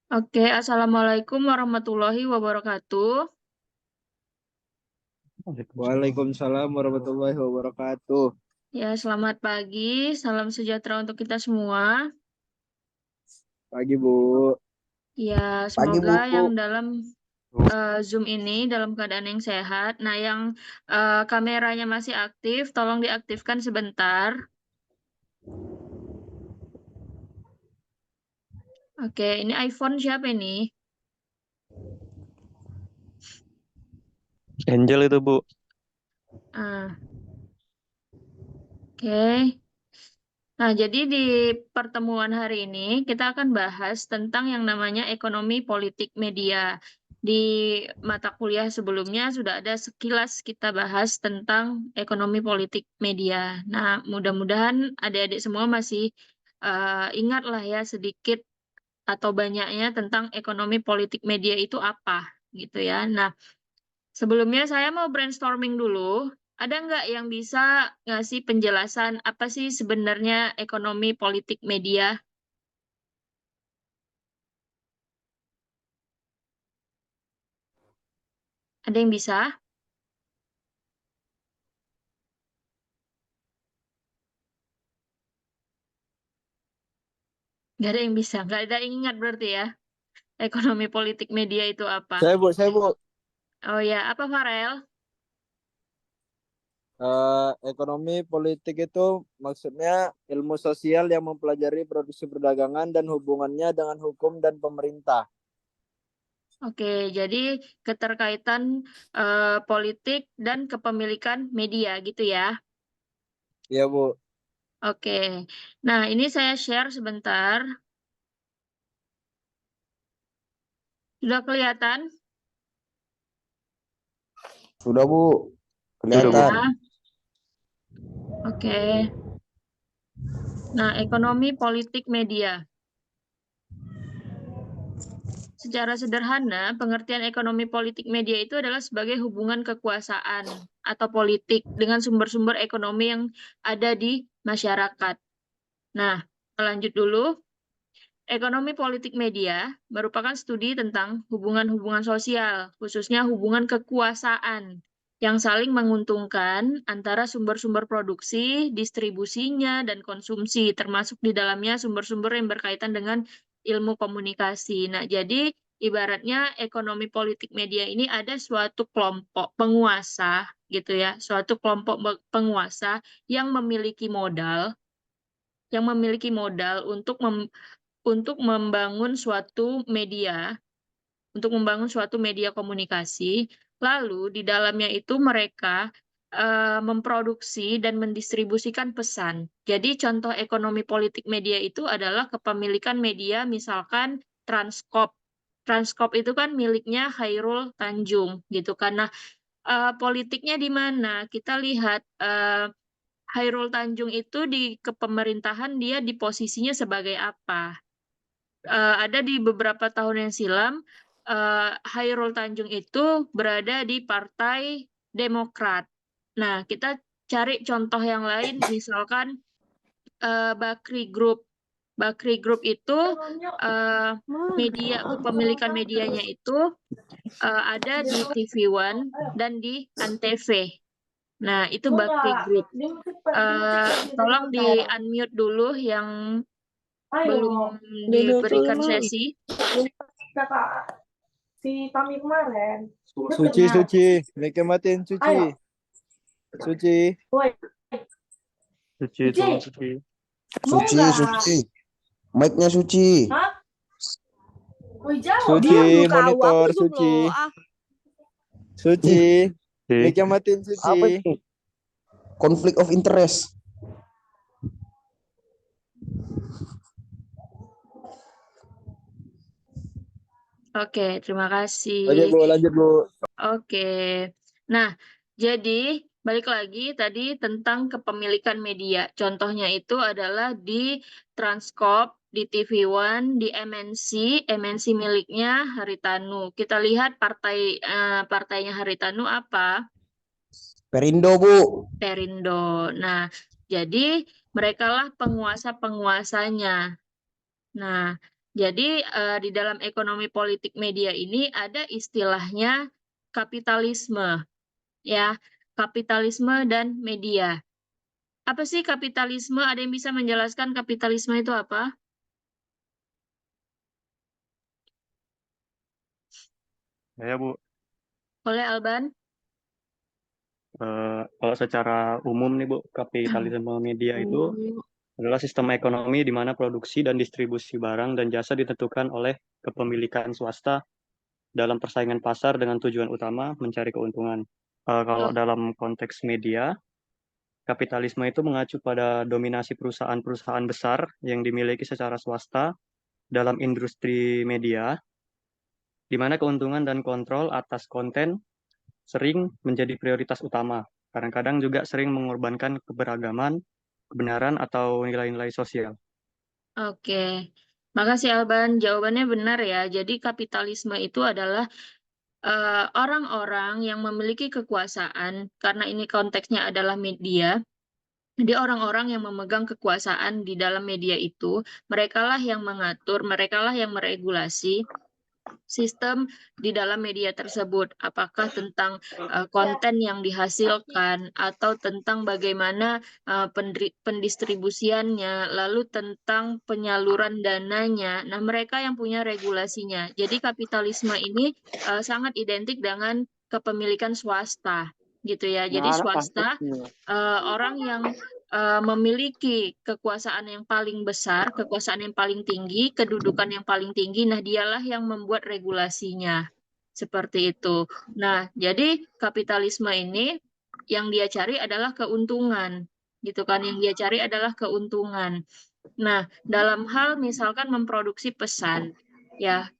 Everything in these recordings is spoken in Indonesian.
Oke, Assalamualaikum warahmatullahi wabarakatuh. Waalaikumsalam warahmatullahi wabarakatuh. Ya, selamat pagi, salam sejahtera untuk kita semua. Pagi, Bu. Ya, Pagi, semoga Bu. yang dalam Zoom ini dalam keadaan yang sehat. Nah, yang kameranya masih aktif, tolong diaktifkan sebentar. Oke, ini iPhone siapa ini? Angel itu, Bu. Ah, oke. Nah, jadi di pertemuan hari ini kita akan bahas tentang yang namanya ekonomi politik media. Di mata kuliah sebelumnya sudah ada sekilas kita bahas tentang ekonomi politik media. Nah, mudah-mudahan adik-adik semua masih ingat lah ya sedikit atau banyaknya tentang ekonomi politik media itu apa gitu ya. Nah, sebelumnya saya mau brainstorming dulu. Ada nggak yang bisa ngasih penjelasan apa sih sebenarnya ekonomi politik media? Ada yang bisa? Nggak ada yang bisa. Nggak ada yang ingat berarti ya. Ekonomi politik media itu apa? Saya, Bu. Oh ya, apa Farel? Ekonomi politik itu maksudnya ilmu sosial yang mempelajari produksi perdagangan dan hubungannya dengan hukum dan pemerintah. Oke, jadi keterkaitan politik dan kepemilikan media gitu ya. Iya, Bu. Oke. Nah, ini saya share sebentar. Sudah kelihatan? Sudah, Bu. Sudah, Bu. Kelihatan. Ya. Oke. Nah, ekonomi politik media. Secara sederhana, pengertian ekonomi politik media itu adalah sebagai hubungan kekuasaan atau politik dengan sumber-sumber ekonomi yang ada di masyarakat. Nah, lanjut dulu. Ekonomi politik media merupakan studi tentang hubungan-hubungan sosial, khususnya hubungan kekuasaan yang saling menguntungkan antara sumber-sumber produksi, distribusinya, dan konsumsi, termasuk di dalamnya sumber-sumber yang berkaitan dengan ilmu komunikasi. Nah, jadi ibaratnya ekonomi politik media ini ada suatu kelompok penguasa, gitu ya, suatu kelompok penguasa yang memiliki modal untuk membangun suatu media, untuk membangun suatu media komunikasi. Lalu di dalamnya itu mereka memproduksi dan mendistribusikan pesan. Jadi contoh ekonomi politik media itu adalah kepemilikan media, misalkan Transkop. Transkop itu kan miliknya Khairul Tanjung, gitu. Karena politiknya di mana? Kita lihat Khairul Tanjung itu di kepemerintahan dia di posisinya sebagai apa? Ada di beberapa tahun yang silam, Khairul Tanjung itu berada di Partai Demokrat. Nah, kita cari contoh yang lain, misalkan Bakri Group. Bakri Group itu media kepemilikan medianya itu ada di TV One dan di Antv. Nah, itu Bakri Group. Tolong di-unmute dulu yang belum diberikan sesi. Si Tami kemarin. Suci. Mic matiin, Suci. Suci. Suci, tolong Suci. Suci. Mic-nya Suci. Suci, monitor, Suci. Suci. Mic matiin, Apa Suci. ini? Conflict of interest. Oke, terima kasih. Lanjut, Bu. Lanjut, Bu. Oke. Nah, jadi balik lagi tadi tentang kepemilikan media. Contohnya itu adalah di Transkop, di TV One, di MNC, MNC miliknya Haritanu. Kita lihat partainya Haritanu apa? Perindo, Bu. Perindo. Nah, jadi merekalah penguasa-penguasanya. Nah, Jadi di dalam ekonomi politik media ini ada istilahnya kapitalisme, ya, kapitalisme dan media. Apa sih kapitalisme? Ada yang bisa menjelaskan kapitalisme itu apa? Ya, Bu. Oleh Alban? Kalau secara umum nih, Bu, kapitalisme media itu adalah sistem ekonomi di mana produksi dan distribusi barang dan jasa ditentukan oleh kepemilikan swasta dalam persaingan pasar dengan tujuan utama mencari keuntungan. Kalau Oh, dalam konteks media, kapitalisme itu mengacu pada dominasi perusahaan-perusahaan besar yang dimiliki secara swasta dalam industri media, di mana keuntungan dan kontrol atas konten sering menjadi prioritas utama. Kadang-kadang juga sering mengorbankan keberagaman, kebenaran, atau nilai-nilai sosial. oke. Makasih Alban, jawabannya benar ya. Jadi kapitalisme itu adalah orang-orang yang memiliki kekuasaan, karena ini konteksnya adalah media. Jadi orang-orang yang memegang kekuasaan di dalam media itu, merekalah yang mengatur, merekalah yang meregulasi sistem di dalam media tersebut, apakah tentang konten yang dihasilkan atau tentang bagaimana pendistribusiannya, lalu tentang penyaluran dananya. Nah, mereka yang punya regulasinya. Jadi kapitalisme ini sangat identik dengan kepemilikan swasta, gitu ya. Jadi swasta orang yang memiliki kekuasaan yang paling besar, kekuasaan yang paling tinggi, kedudukan yang paling tinggi, nah dialah yang membuat regulasinya. Seperti itu. Nah, jadi kapitalisme ini yang dia cari adalah keuntungan, gitu kan? Yang dia cari adalah keuntungan. Nah, dalam hal misalkan memproduksi pesan, ya,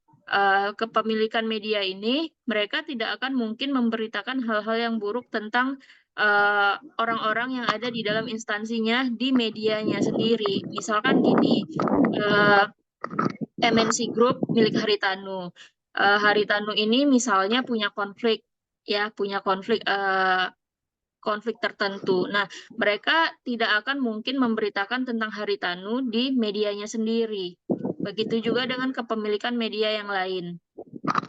kepemilikan media ini, mereka tidak akan mungkin memberitakan hal-hal yang buruk tentang orang-orang yang ada di dalam instansinya di medianya sendiri. Misalkan gini, eh, MNC Group milik Haritanu. Haritanu ini misalnya punya konflik, ya, punya konflik tertentu. Nah, mereka tidak akan mungkin memberitakan tentang Haritanu di medianya sendiri. Begitu juga dengan kepemilikan media yang lain.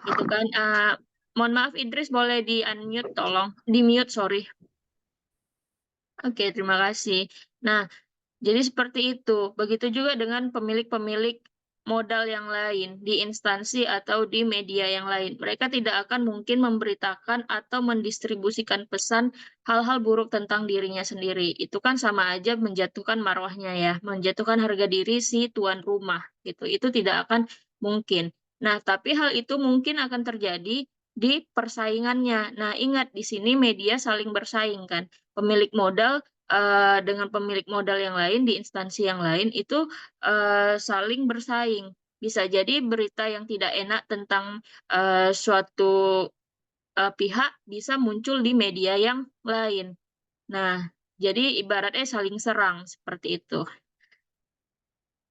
Gitu kan. Mohon maaf Idris, boleh di-unmute tolong. Di-mute, sorry. Oke, terima kasih. Nah, jadi seperti itu. Begitu juga dengan pemilik-pemilik modal yang lain di instansi atau di media yang lain. Mereka tidak akan mungkin memberitakan atau mendistribusikan pesan hal-hal buruk tentang dirinya sendiri. Itu kan sama aja menjatuhkan marwahnya ya, menjatuhkan harga diri si tuan rumah gitu. Itu tidak akan mungkin. Nah, tapi hal itu mungkin akan terjadi di persaingannya. Nah, ingat di sini media saling bersaing kan. Pemilik modal dengan pemilik modal yang lain di instansi yang lain itu saling bersaing. Bisa jadi berita yang tidak enak tentang suatu pihak bisa muncul di media yang lain. Nah, jadi ibaratnya saling serang seperti itu.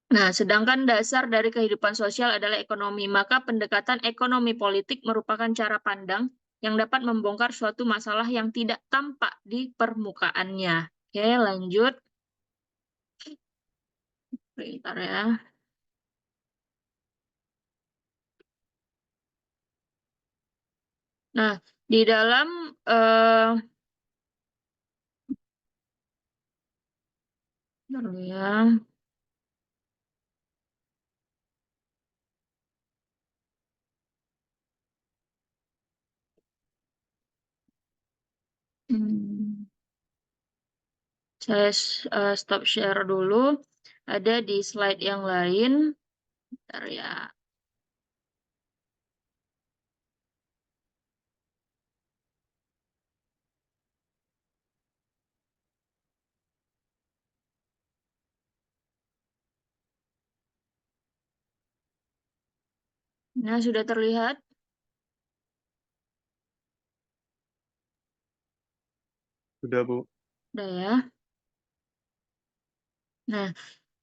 Nah, sedangkan dasar dari kehidupan sosial adalah ekonomi, maka pendekatan ekonomi politik merupakan cara pandang yang dapat membongkar suatu masalah yang tidak tampak di permukaannya. Oke, lanjut. Bentar ya. Nah, di dalam bentar ya. Hmm, saya stop share dulu. Ada di slide yang lain. Bentar ya. Nah, sudah terlihat? Sudah, Bu. Udah ya. Nah,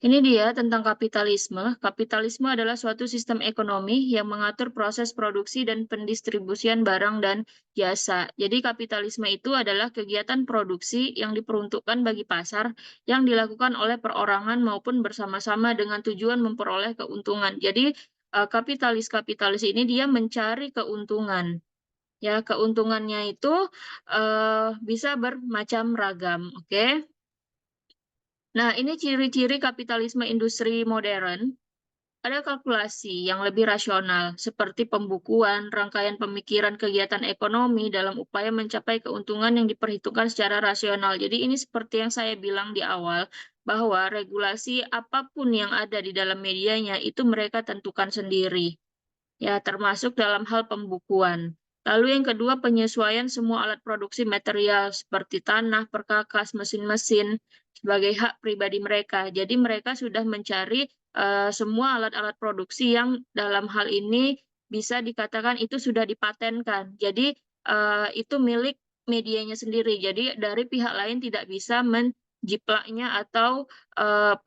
Ini dia tentang kapitalisme. Kapitalisme adalah suatu sistem ekonomi yang mengatur proses produksi dan pendistribusian barang dan jasa. Jadi kapitalisme itu adalah kegiatan produksi yang diperuntukkan bagi pasar yang dilakukan oleh perorangan maupun bersama-sama dengan tujuan memperoleh keuntungan. Jadi kapitalis-kapitalis ini dia mencari keuntungan. Ya, keuntungannya itu bisa bermacam ragam, oke? Nah, ini ciri-ciri kapitalisme industri modern. Ada kalkulasi yang lebih rasional, seperti pembukuan, rangkaian pemikiran kegiatan ekonomi dalam upaya mencapai keuntungan yang diperhitungkan secara rasional. Jadi ini seperti yang saya bilang di awal, bahwa regulasi apapun yang ada di dalam medianya itu mereka tentukan sendiri. Ya, termasuk dalam hal pembukuan. Lalu yang kedua, penyesuaian semua alat produksi material seperti tanah, perkakas, mesin-mesin sebagai hak pribadi mereka. Jadi mereka sudah mencari semua alat-alat produksi yang dalam hal ini bisa dikatakan itu sudah dipatenkan. Jadi itu milik medianya sendiri. Jadi dari pihak lain tidak bisa menjiplaknya atau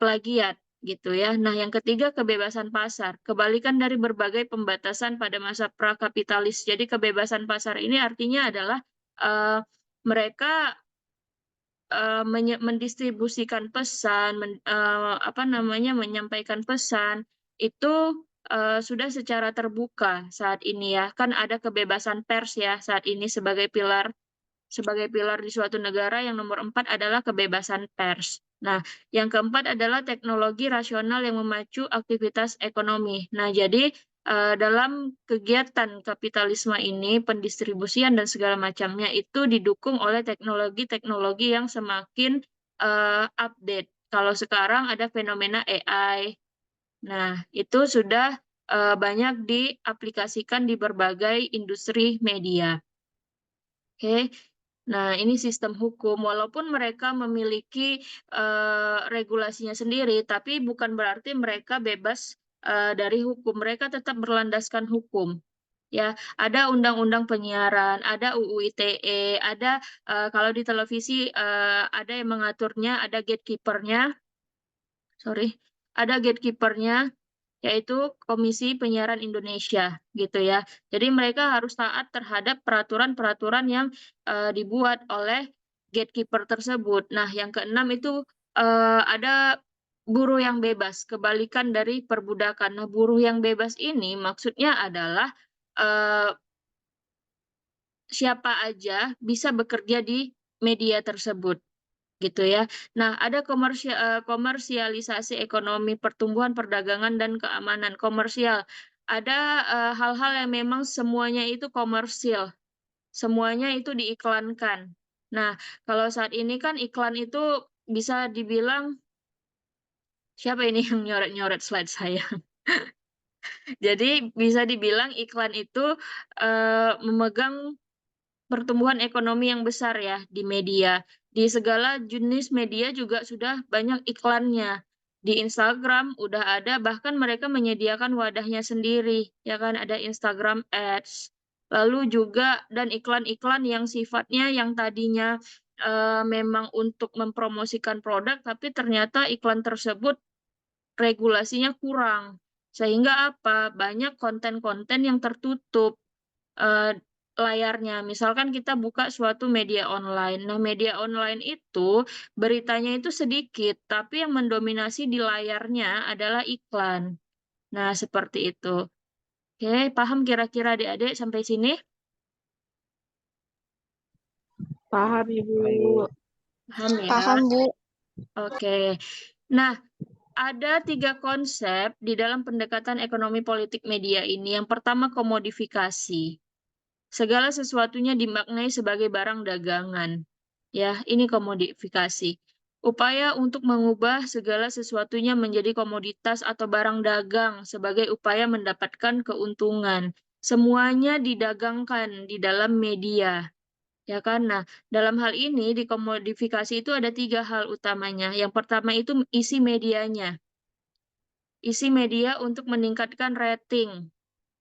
plagiat gitu ya. Nah, yang ketiga kebebasan pasar. Kebalikan dari berbagai pembatasan pada masa prakapitalis. Jadi kebebasan pasar ini artinya adalah mereka mendistribusikan pesan, menyampaikan pesan itu sudah secara terbuka saat ini ya. Kan ada kebebasan pers ya saat ini sebagai pilar di suatu negara. Yang nomor 4 adalah kebebasan pers. Nah, yang keempat adalah teknologi rasional yang memacu aktivitas ekonomi. Nah, jadi dalam kegiatan kapitalisme ini, pendistribusian dan segala macamnya itu didukung oleh teknologi-teknologi yang semakin update. Kalau sekarang ada fenomena AI. Nah, itu sudah banyak diaplikasikan di berbagai industri media. Oke. Nah, ini sistem hukum. Walaupun mereka memiliki regulasinya sendiri, tapi bukan berarti mereka bebas dari hukum. Mereka tetap berlandaskan hukum. Ya, ada undang-undang penyiaran, ada UU ITE, ada kalau di televisi ada yang mengaturnya, ada gatekeeper-nya. Ada gatekeeper-nya, yaitu Komisi Penyiaran Indonesia gitu ya. Jadi mereka harus taat terhadap peraturan-peraturan yang dibuat oleh gatekeeper tersebut. Nah, yang keenam itu ada buruh yang bebas, kebalikan dari perbudakan. Nah, buruh yang bebas ini maksudnya adalah siapa aja bisa bekerja di media tersebut gitu ya. Nah, ada komersialisasi ekonomi, pertumbuhan perdagangan dan keamanan komersial. Ada hal-hal yang memang semuanya itu komersil, semuanya itu diiklankan. Nah, kalau saat ini kan iklan itu bisa dibilang, siapa ini yang nyoret-nyoret slide saya? Jadi bisa dibilang iklan itu memegang pertumbuhan ekonomi yang besar ya di media. Di segala jenis media juga sudah banyak iklannya. Di Instagram udah ada, bahkan mereka menyediakan wadahnya sendiri, ya kan, ada Instagram Ads. Lalu juga dan iklan-iklan yang sifatnya yang tadinya memang untuk mempromosikan produk, tapi ternyata iklan tersebut regulasinya kurang. Sehingga apa? Banyak konten-konten yang tertutup layarnya. Misalkan kita buka suatu media online. Nah, media online itu beritanya itu sedikit, tapi yang mendominasi di layarnya adalah iklan. Nah, seperti itu. Oke, paham kira-kira adik-adik sampai sini? Paham, Ibu. Paham ya? Paham, Bu. Oke. Nah, ada 3 konsep di dalam pendekatan ekonomi politik media ini. Yang pertama, komodifikasi. Segala sesuatunya dimaknai sebagai barang dagangan. Ya, ini komodifikasi. Upaya untuk mengubah segala sesuatunya menjadi komoditas atau barang dagang sebagai upaya mendapatkan keuntungan. Semuanya didagangkan di dalam media. Ya kan? Nah, dalam hal ini di komodifikasi itu ada 3 hal utamanya. Yang pertama itu isi medianya. Isi media untuk meningkatkan rating.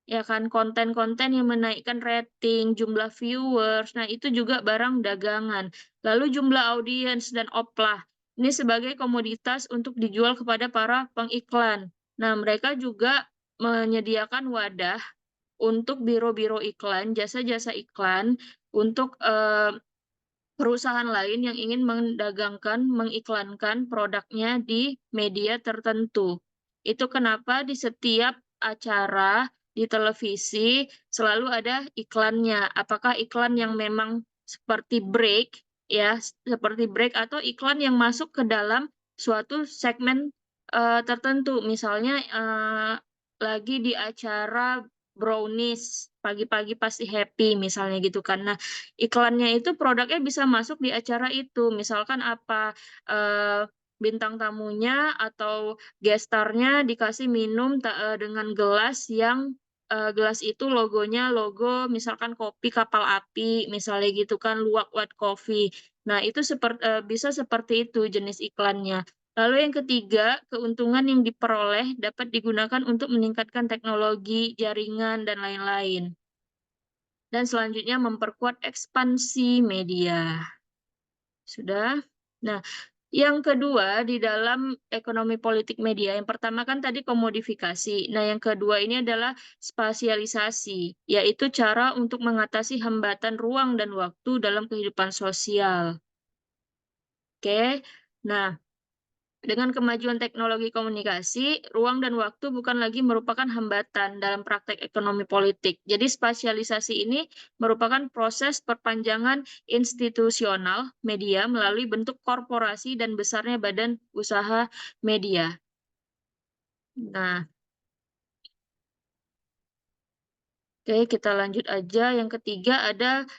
Ya kan, konten-konten yang menaikkan rating, jumlah viewers, nah itu juga barang dagangan. Lalu jumlah audiens dan oplah. ini sebagai komoditas untuk dijual kepada para pengiklan. Nah, mereka juga menyediakan wadah untuk biro-biro iklan, jasa-jasa iklan untuk perusahaan lain yang ingin mengiklankan produknya di media tertentu. Itu kenapa di setiap acara di televisi selalu ada iklannya. Apakah iklan yang memang seperti break, ya, seperti break atau iklan yang masuk ke dalam suatu segmen tertentu. Misalnya lagi di acara brownies, pagi-pagi pasti happy misalnya gitu kan. Nah, iklannya itu produknya bisa masuk di acara itu. Misalkan apa bintang tamunya atau gestarnya dikasih minum dengan gelas yang gelas itu logonya logo misalkan kopi kapal api misalnya gitu kan, luwak white coffee. Nah, itu bisa seperti itu jenis iklannya. Lalu yang ketiga, keuntungan yang diperoleh dapat digunakan untuk meningkatkan teknologi, jaringan, dan lain-lain. Dan selanjutnya memperkuat ekspansi media. Sudah? Nah, yang kedua di dalam ekonomi politik media, yang pertama kan tadi komodifikasi. Nah, yang kedua ini adalah spasialisasi, yaitu cara untuk mengatasi hambatan ruang dan waktu dalam kehidupan sosial. Oke, nah dengan kemajuan teknologi komunikasi, ruang dan waktu bukan lagi merupakan hambatan dalam praktek ekonomi politik. Jadi spasialisasi ini merupakan proses perpanjangan institusional media melalui bentuk korporasi dan besarnya badan usaha media. Nah, oke, kita lanjut aja. Yang ketiga ada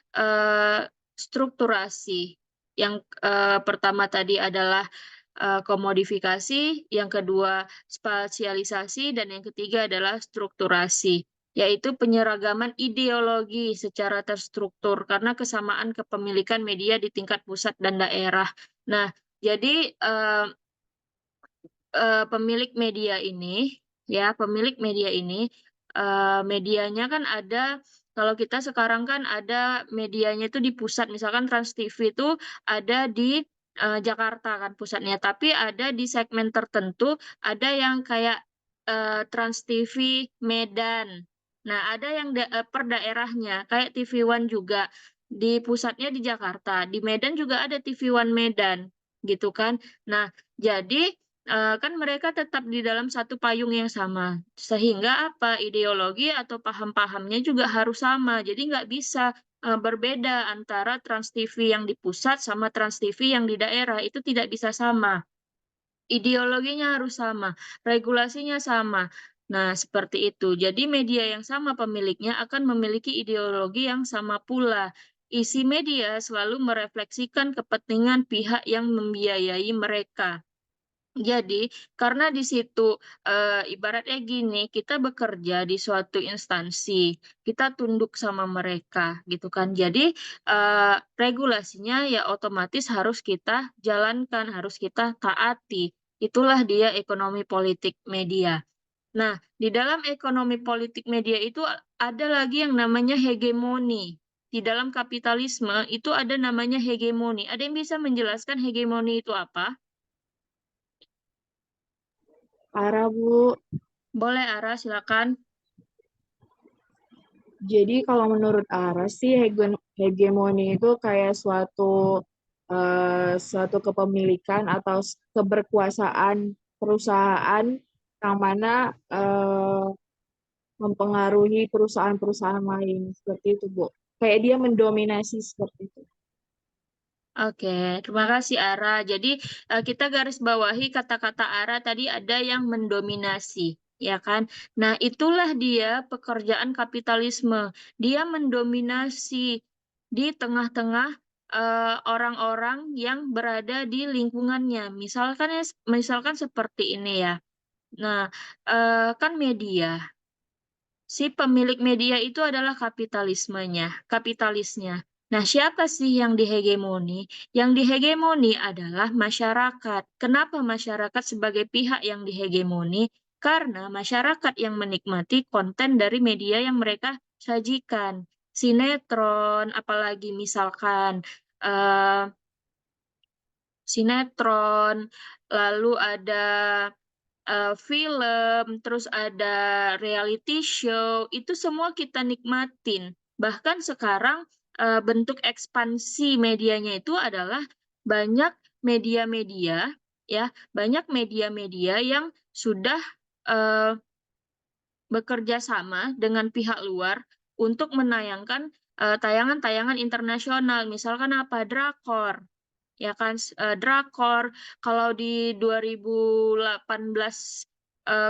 strukturasi. Yang pertama tadi adalah komodifikasi, yang kedua spasialisasi, dan yang ketiga adalah strukturasi, yaitu penyeragaman ideologi secara terstruktur karena kesamaan kepemilikan media di tingkat pusat dan daerah. Nah, jadi pemilik media ini, ya, pemilik media ini, medianya kan ada, kalau kita sekarang kan ada medianya itu di pusat, misalkan Trans TV itu ada di Jakarta kan pusatnya, tapi ada di segmen tertentu, ada yang kayak Trans TV Medan. Nah, ada yang per daerahnya, kayak TV One juga, di pusatnya di Jakarta, di Medan juga ada TV One Medan, gitu kan. Nah, jadi kan mereka tetap di dalam satu payung yang sama. Sehingga apa? Ideologi atau paham-pahamnya juga harus sama. Jadi nggak bisa berbeda antara Trans TV yang di pusat sama Trans TV yang di daerah. Itu tidak bisa sama. Ideologinya harus sama, regulasinya sama. Nah, seperti itu. Jadi media yang sama pemiliknya akan memiliki ideologi yang sama pula. Isi media selalu merefleksikan kepentingan pihak yang membiayai mereka. Jadi, karena di situ ibaratnya gini, kita bekerja di suatu instansi, kita tunduk sama mereka, gitu kan. Jadi, regulasinya ya otomatis harus kita jalankan, harus kita taati. Itulah dia ekonomi politik media. Nah, di dalam ekonomi politik media itu ada lagi yang namanya hegemoni. Di dalam kapitalisme itu ada namanya hegemoni. Ada yang bisa menjelaskan hegemoni itu apa? Parah, Bu. Boleh, Ara, silakan. Jadi kalau menurut Ara sih hegemoni itu kayak suatu kepemilikan atau keberkuasaan perusahaan yang mana mempengaruhi perusahaan-perusahaan lain seperti itu, Bu. Kayak dia mendominasi seperti itu. Oke, terima kasih Ara. Jadi kita garis bawahi kata-kata Ara tadi ada yang mendominasi, ya kan? Nah, itulah dia pekerjaan kapitalisme. Dia mendominasi di tengah-tengah orang-orang yang berada di lingkungannya. Misalkan seperti ini ya. Nah, kan media. Si pemilik media itu adalah kapitalisnya. Nah, siapa sih yang dihegemoni? Yang dihegemoni adalah masyarakat. Kenapa masyarakat sebagai pihak yang dihegemoni? Karena masyarakat yang menikmati konten dari media yang mereka sajikan. Sinetron, apalagi misalkan eh, sinetron, lalu ada film, terus ada reality show, itu semua kita nikmatin. Bahkan sekarang bentuk ekspansi medianya itu adalah banyak media-media, ya, banyak media-media yang sudah bekerja sama dengan pihak luar untuk menayangkan tayangan-tayangan internasional. Misalkan apa? Drakor. Ya kan, drakor. Kalau di 2018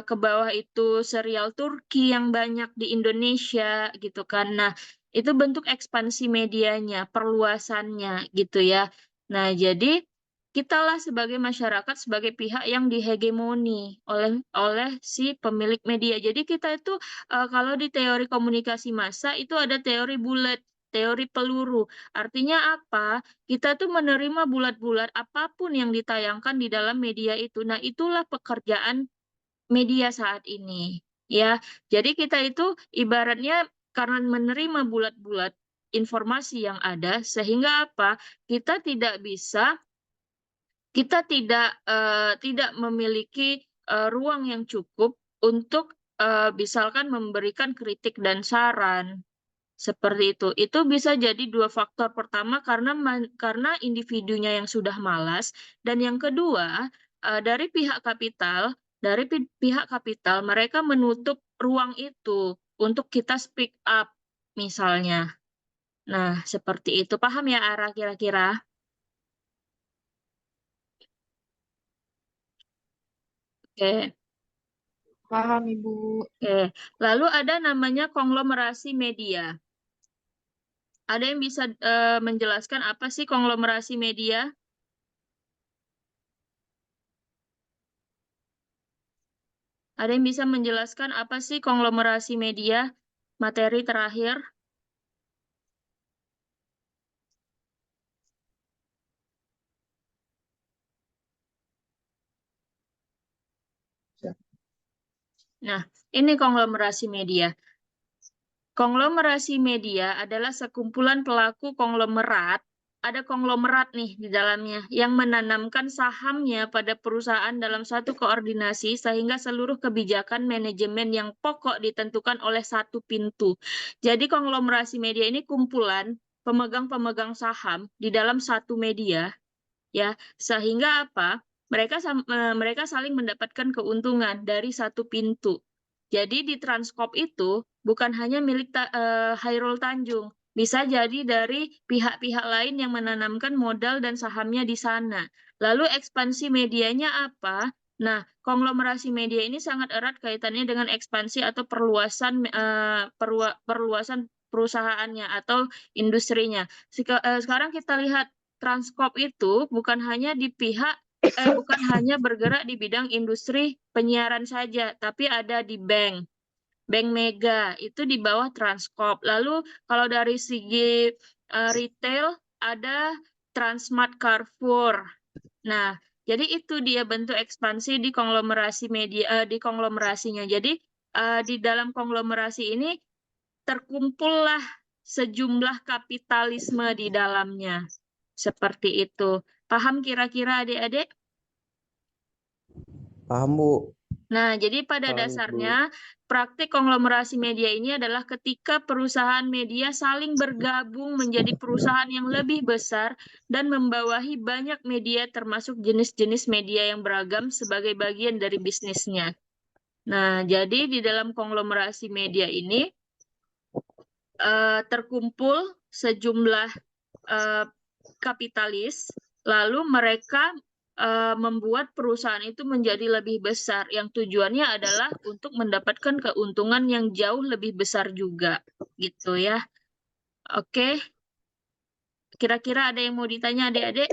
ke bawah itu serial Turki yang banyak di Indonesia gitu kan. Nah, itu bentuk ekspansi medianya, perluasannya gitu ya. Nah, jadi kitalah sebagai masyarakat, sebagai pihak yang dihegemoni oleh si pemilik media. Jadi kita itu kalau di teori komunikasi massa itu ada teori bulat, teori peluru. Artinya apa? Kita tuh menerima bulat-bulat apapun yang ditayangkan di dalam media itu. Nah, itulah pekerjaan media saat ini. Ya, jadi kita itu ibaratnya karena menerima bulat-bulat informasi yang ada, sehingga apa? Kita tidak memiliki ruang yang cukup untuk misalkan memberikan kritik dan saran. Seperti itu. Itu bisa jadi dua faktor. Pertama karena individunya yang sudah malas, dan yang kedua dari pihak kapital mereka menutup ruang itu untuk kita speak up misalnya. Nah, seperti itu. Paham ya arah kira-kira? Oke. Paham, Ibu. Oke. Lalu ada namanya konglomerasi media. Ada yang bisa menjelaskan apa sih konglomerasi media? Ada yang bisa menjelaskan apa sih konglomerasi media? Materi terakhir. Nah, ini konglomerasi media. Konglomerasi media adalah sekumpulan pelaku konglomerat. Ada konglomerat nih di dalamnya yang menanamkan sahamnya pada perusahaan dalam satu koordinasi sehingga seluruh kebijakan manajemen yang pokok ditentukan oleh satu pintu. Jadi konglomerasi media ini kumpulan pemegang-pemegang saham di dalam satu media, ya, sehingga apa? Mereka saling mendapatkan keuntungan dari satu pintu. Jadi di Transkop itu bukan hanya milik Hairul Tanjung, bisa jadi dari pihak-pihak lain yang menanamkan modal dan sahamnya di sana. Lalu ekspansi medianya apa? Nah, konglomerasi media ini sangat erat kaitannya dengan ekspansi atau perluasan perusahaannya atau industrinya. Sekarang kita lihat Transkop itu bukan hanya bergerak di bidang industri penyiaran saja, tapi ada di Bank Mega itu di bawah Transkop. Lalu kalau dari segi retail ada Transmart, Carrefour. Nah, jadi itu dia bentuk ekspansi di konglomerasi media di konglomerasinya. Jadi di dalam konglomerasi ini terkumpullah sejumlah kapitalisme di dalamnya. Seperti itu. Paham kira-kira adik-adik? Paham, Bu. Nah, jadi pada Paham, Ibu. dasarnya praktik konglomerasi media ini adalah ketika perusahaan media saling bergabung menjadi perusahaan yang lebih besar dan membawahi banyak media termasuk jenis-jenis media yang beragam sebagai bagian dari bisnisnya. Nah, jadi di dalam konglomerasi media ini terkumpul sejumlah kapitalis, lalu mereka membuat perusahaan itu menjadi lebih besar, yang tujuannya adalah untuk mendapatkan keuntungan yang jauh lebih besar juga, gitu ya. Oke, kira-kira ada yang mau ditanya adik-adik?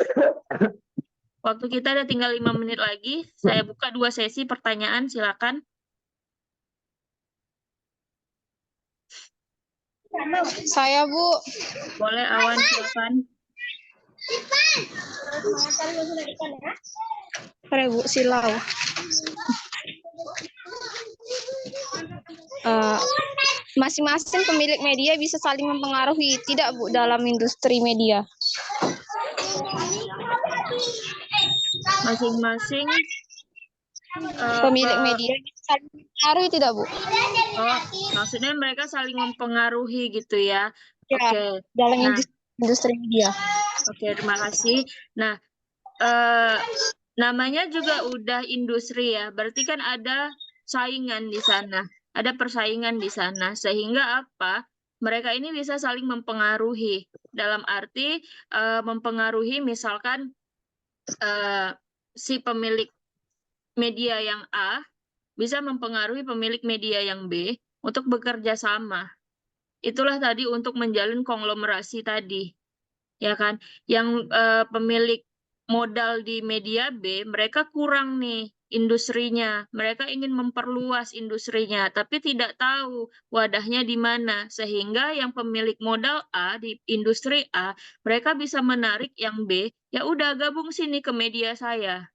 Waktu kita ada tinggal 5 menit lagi, saya buka 2 sesi pertanyaan, silakan. Saya, Bu. Boleh, Awan, silakan. Sorry, Bu, silau. Masing-masing pemilik media bisa saling mempengaruhi, tidak, Bu, dalam industri media? masing-masing Pemilik media bisa saling mempengaruhi tidak, Bu? oh, maksudnya mereka saling mempengaruhi gitu ya. Ya, Oke. dalam Nah, industri media. oke, terima kasih. Nah, namanya juga udah industri ya, berarti kan ada saingan di sana, ada persaingan di sana, sehingga apa? Mereka ini bisa saling mempengaruhi. Dalam arti mempengaruhi misalkan si pemilik media yang A bisa mempengaruhi pemilik media yang B untuk bekerja sama. Itulah tadi untuk menjalin konglomerasi tadi, ya kan? Yang pemilik modal di media B, mereka kurang nih industrinya. Mereka ingin memperluas industrinya, tapi tidak tahu wadahnya di mana. Sehingga yang pemilik modal A di industri A, mereka bisa menarik yang B, ya udah gabung sini ke media saya.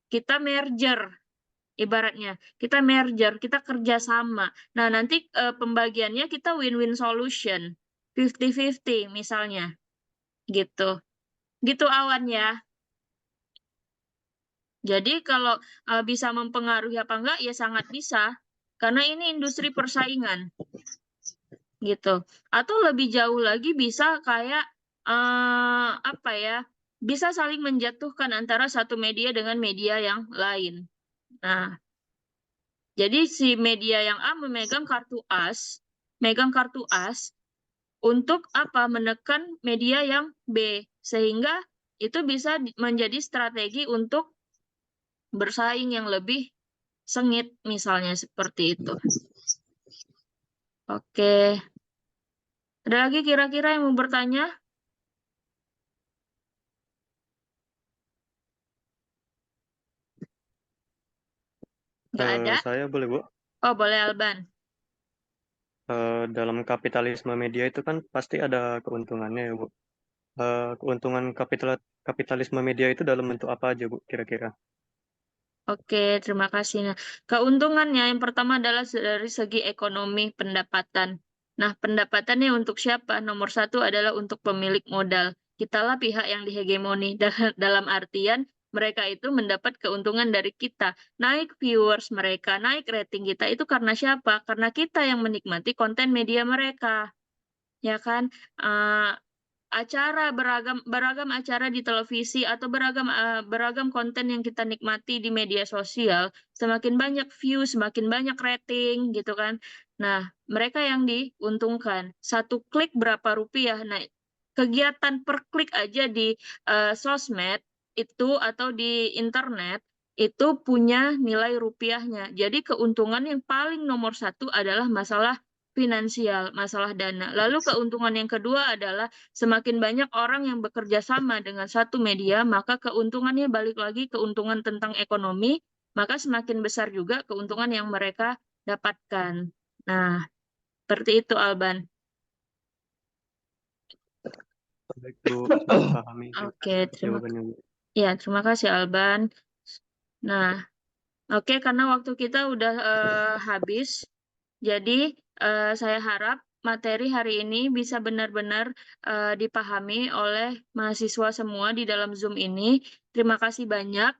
Kita merger. Ibaratnya, kita merger, kita kerjasama. Nah, nanti pembagiannya kita win-win solution. 50-50 misalnya. Gitu. Gitu Awan ya. Jadi kalau bisa mempengaruhi apa enggak, ya sangat bisa. Karena ini industri persaingan. Gitu. Atau lebih jauh lagi bisa kayak, apa ya, bisa saling menjatuhkan antara satu media dengan media yang lain. Nah, jadi si media yang A memegang kartu as untuk apa? Menekan media yang B, sehingga itu bisa menjadi strategi untuk bersaing yang lebih sengit, misalnya seperti itu. Oke. Ada lagi kira-kira yang mau bertanya? Nggak ada? Saya boleh, Bu. Oh, boleh Alban. Dalam kapitalisme media itu kan pasti ada keuntungannya ya, Bu. Keuntungan kapitalisme media itu dalam bentuk apa aja, Bu, kira-kira? Oke, terima kasih. Nah, keuntungannya yang pertama adalah dari segi ekonomi pendapatan. Nah, pendapatannya untuk siapa? Nomor satu adalah untuk pemilik modal. Kitalah pihak yang dihegemoni. Dalam artian mereka itu mendapat keuntungan dari kita. Naik viewers mereka, naik rating kita itu karena siapa? Karena kita yang menikmati konten media mereka. Ya kan? Beragam acara di televisi atau beragam konten yang kita nikmati di media sosial, semakin banyak view, semakin banyak rating gitu kan. Nah, mereka yang diuntungkan. Satu klik berapa rupiah. Nah, kegiatan per klik aja di sosmed itu atau di internet itu punya nilai rupiahnya. Jadi keuntungan yang paling nomor satu adalah masalah finansial, masalah dana. Lalu keuntungan yang kedua adalah semakin banyak orang yang bekerja sama dengan satu media, maka keuntungannya balik lagi keuntungan tentang ekonomi, maka semakin besar juga keuntungan yang mereka dapatkan. Nah, seperti itu Alban. Baik, Bu. Saya pahami Oke, jawabannya, Bu. ya, terima kasih Alban. Nah, oke, karena waktu kita udah habis, jadi saya harap materi hari ini bisa benar-benar dipahami oleh mahasiswa semua di dalam Zoom ini. Terima kasih banyak.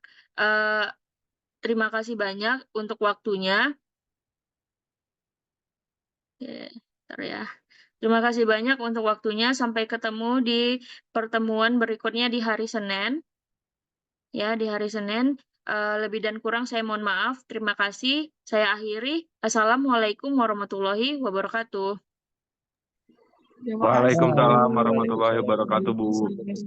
Terima kasih banyak untuk waktunya. Oke, bentar ya. Terima kasih banyak untuk waktunya. Sampai ketemu di pertemuan berikutnya di hari Senin. Ya, di hari Senin. Lebih dan kurang saya mohon maaf. Terima kasih. Saya akhiri. Assalamualaikum warahmatullahi wabarakatuh. Terima kasih. Waalaikumsalam warahmatullahi wabarakatuh, Bu. Sampai